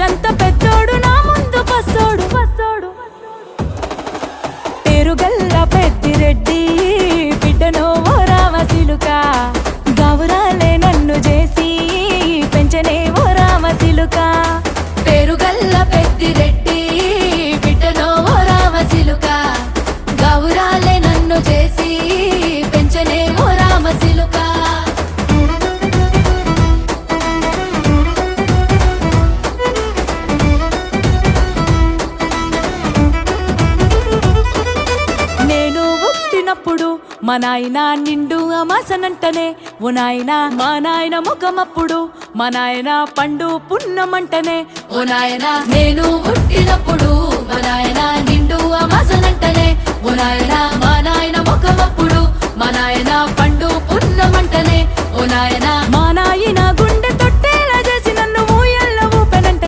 పేరంత పెద్దోడు నా ముందు పసోడు పసోడు పేరుగల్ల పెద్దిరెడ్డి బిడ్డనో ఓ రామసిలుక గౌరాలే నన్ను చేసి పెంచనే ఓ రామసిలుక పేరుగల్ల పెద్దిరెడ్డి బిడ్డనో ఓ రామసిలుక గౌరాలే నన్ను చేసి పెంచనే ఓ రామసిలుక మా నాయన నిండు అమాసనంటనే ఓ నాయన మా నాయన ముఖమప్పుడు మా నాయన పండు పున్నమంటనే ఓ నాయన నేను పుట్టినప్పుడు మా నాయన నిండు అమాసనంటనే ఓ నాయన మా నాయన ముఖమప్పుడు మా నాయన పండు పున్నమంటనే ఓ నాయన మా